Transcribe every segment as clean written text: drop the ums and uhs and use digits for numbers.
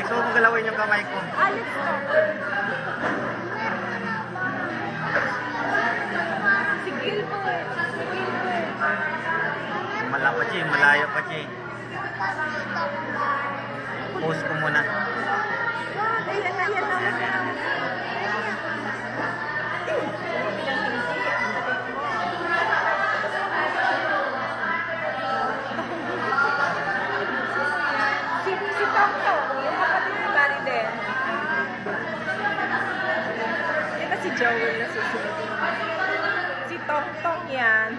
Gusto mo galawin yung kamay ko. Alis ko. Sigil po eh. Sigil po eh. Malayo pa, Chi. Malayo pa, Chi. Post ko muna. Ayan na, yan na. Si Tongtong, yung kapatid ni Mariden. Yan na si Joel na susunod. Si Tongtong yan.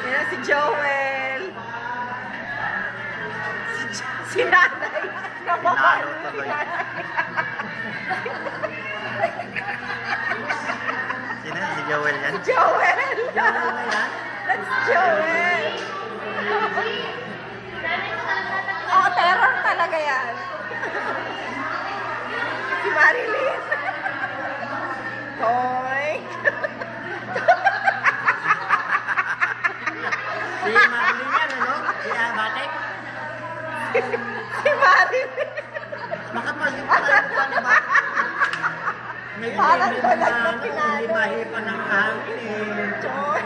Yan na si Joel. Si nanay. Kamukha Pinalo si tuloy. nanay. Sino yan? Si Joel yan? Joel! That's Joel! Oh, terror talaga yan. Si Marilyn. Toy. Si Marilyn yan, ano? Si Batek? Si Marilyn. Bakit mo si Batek ba? Parang balag na pinalo. Hindi mahipan ng hangin eh. Joy.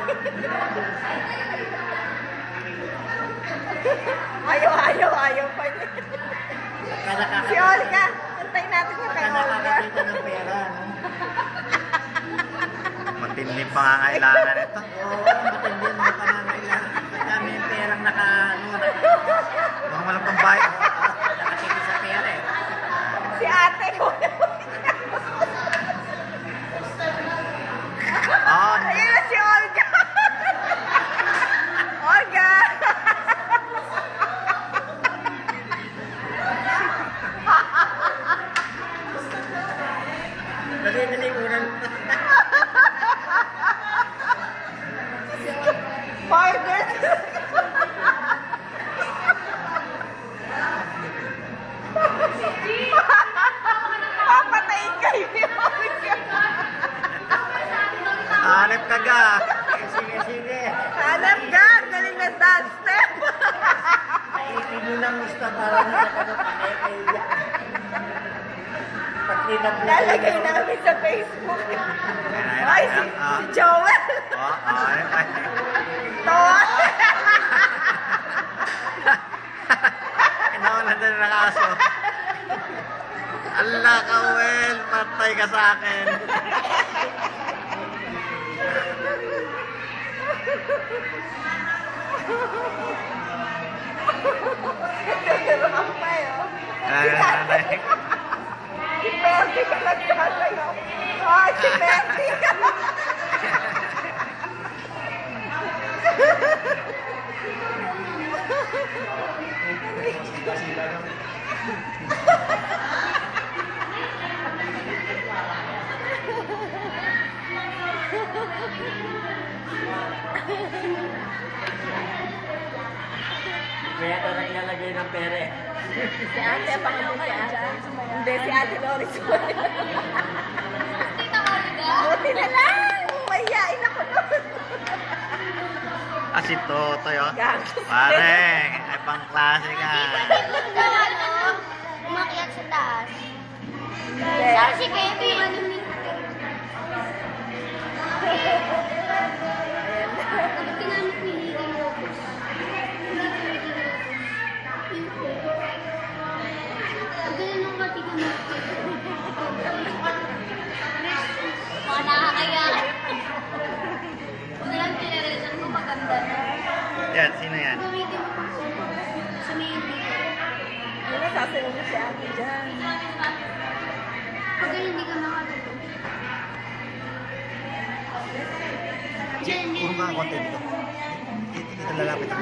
Ayaw pa niya. Si Olga. Antayin natin yung kay Olga. Nakakakita ng pera, no? Matindi pangangailangan ito. Oo, matindi ang mga pangangailangan. Madami yung perang mga walang pambayad. Nakatingin sa pera eh. Si ate ko. Ayun na si Olga. Olga. Dali unan. Partner. Papatayin kayo ni Olga. Hanap ka ga. Sige. Hanap ka. Galing na dance step. Itin mo ng gusto para na sa kanya. Lalagay namin sa Facebook. Ay, si Joel. Toy. Inawalan na ng aso. Allah ka, Wel. Patay ka sa akin. Nagtuturuan pa yun. Si Percy ka nagsasayo. Oh, si Percy. Kaya ito na ilalagay ng pere. Si ate, pangalan si ate. Hindi, si ate Loris. Buti na lang. Mahihain ako doon. Si Totoy, oh. Gagos. Pare, ay pang klase ka. Umakyat sa taas. Hindi. Saan si Kevin? Dapat ginamit ni Hiding Lopez. Ang galing nung katigan mo. Mga nakakaya. Kung lang pinarelatan mo, maganda na. Yan, sino yan? Gamitin mo sa Mandy. Ano, sasayo mo si ate dyan. Pag hindi ka makatuto. Puro ka ang konti dito. Dito lalapit ako.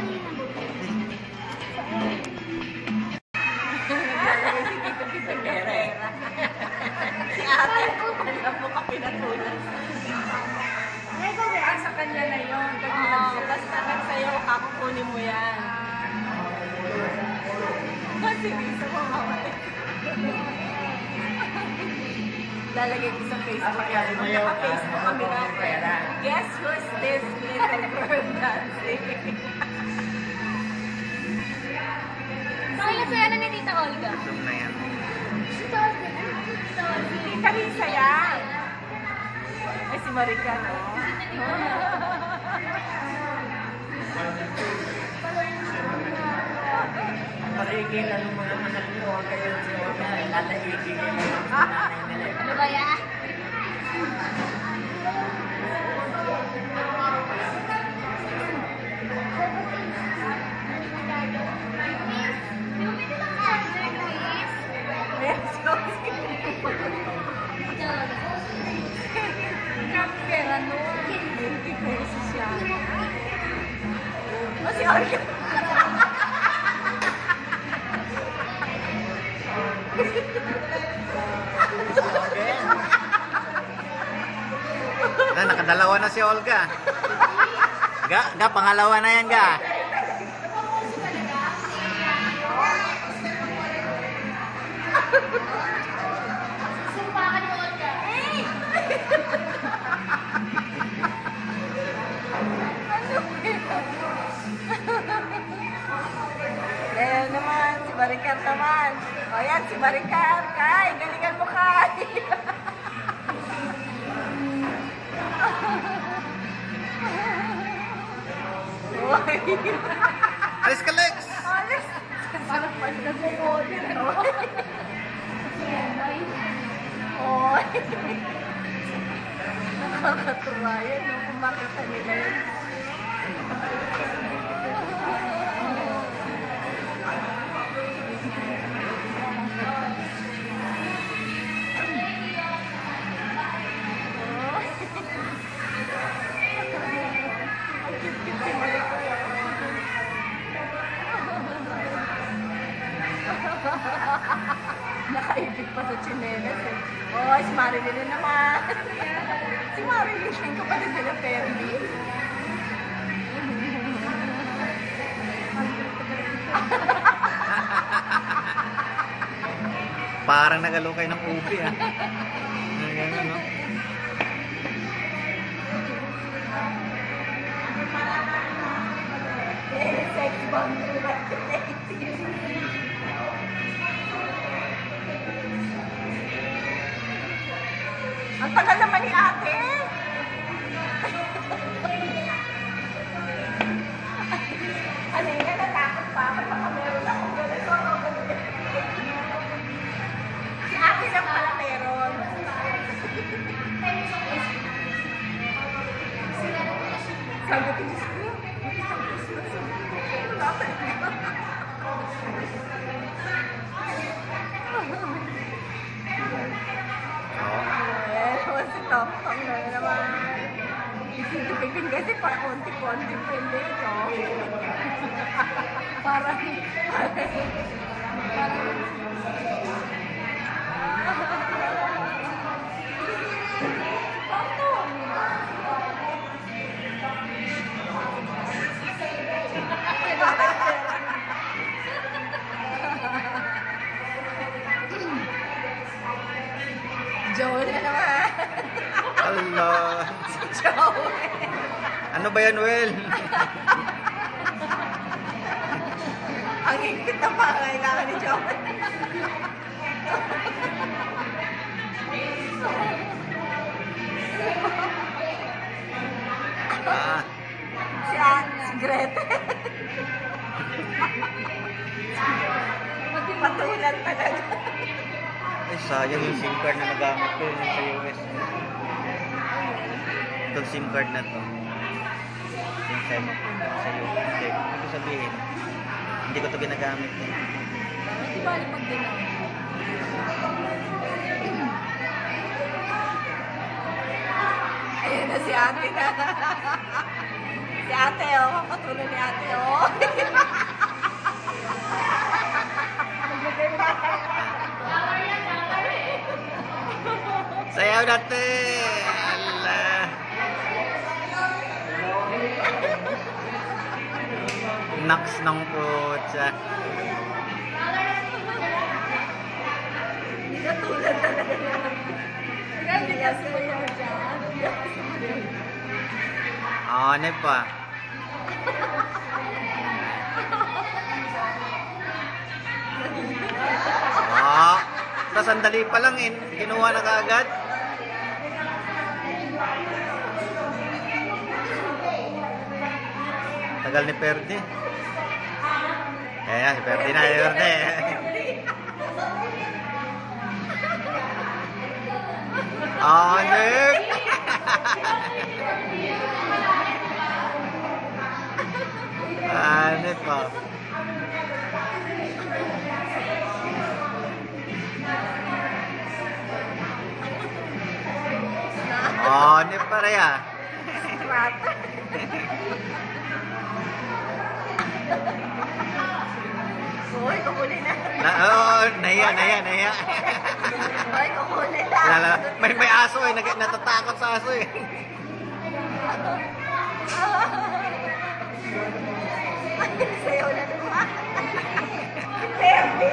Si ate, alam mo ka pinatulan. Sa kanya na yun. Basta nagsayaw ka, kukunin mo yan. Kasi gusto mo mamatay. Lalagay ko sa Facebook. Kaya sumayaw ka, Facebook kami na. pera. Guess who's this little girl dancing? Kaya saya na ni Tita Olga. Zoom na yan. Tita Olga. Tita Olga. Tita Lisa yan. Ay, si Marika, no? Makikita ng mga anak ni Olga yun si Olga. Lalaigin yung nanay nila. Ano ba yan? Pera, no? 20 pesos yan. O, si Olga. Nakadalawa na si Olga. Ga, pangalawa na yan, Ga. Sumpakan mo Olga. Ayan naman, si Maricar naman. O yan, si Maricar. Kay, galingan mo, Kay. Uy. Alis ka, Lex! Alis. Parang pag nagmumodin, no? Oy. Nakakatuwa yan, no? Kung makita nila yun. Nakaibig pa sa chinelas eh. Oh, si Marilyn na naman. Si Marilyn yung kapatid nila Perry. Parang nagalukay ng ubi, ha? Ganyan, no? Sex bomb. Ang tagal naman ni ate. Ano yun, natakot pa ako. Baka meron akong ganito. Si ate lang pala meron. Sabi ko, Diyos ko, si Toktok na naman. Isipin kasi pa konti-konti pa hindi ito. Parang Joel na naman. Allah. Joel. Ano ba yan, Well? Ang higpit na pangailangan ni Joel. Ah, Si Grete. Patulan talaga. eh, sayang yung SIM card na nagamit ko yung sa US. Itong SIM card na to. Yung sa US. Hindi, ibig sabihin, hindi ko to ginagamit. Eh. Di ba pag ginawa? Ayun na si ate na. Si ate, oh. Kapatuloy ni ate, oh. Sayaw natin! Allah! Naks ng putsa. Katulad talaga yan. Grabe ka sumayaw dyan. Ano pa? Ah, sa sandali pa lang eh. Kinuha na kaagad. Tagal ni Perde. Ayan, si Perde na, si Perde. Anek! Anek pa. Anek pa rin ah. Uy, kukunin na. Nahiya. Uy, kukunin na. May aso eh, natatakot sa aso eh. Sayaw na naman. Perde.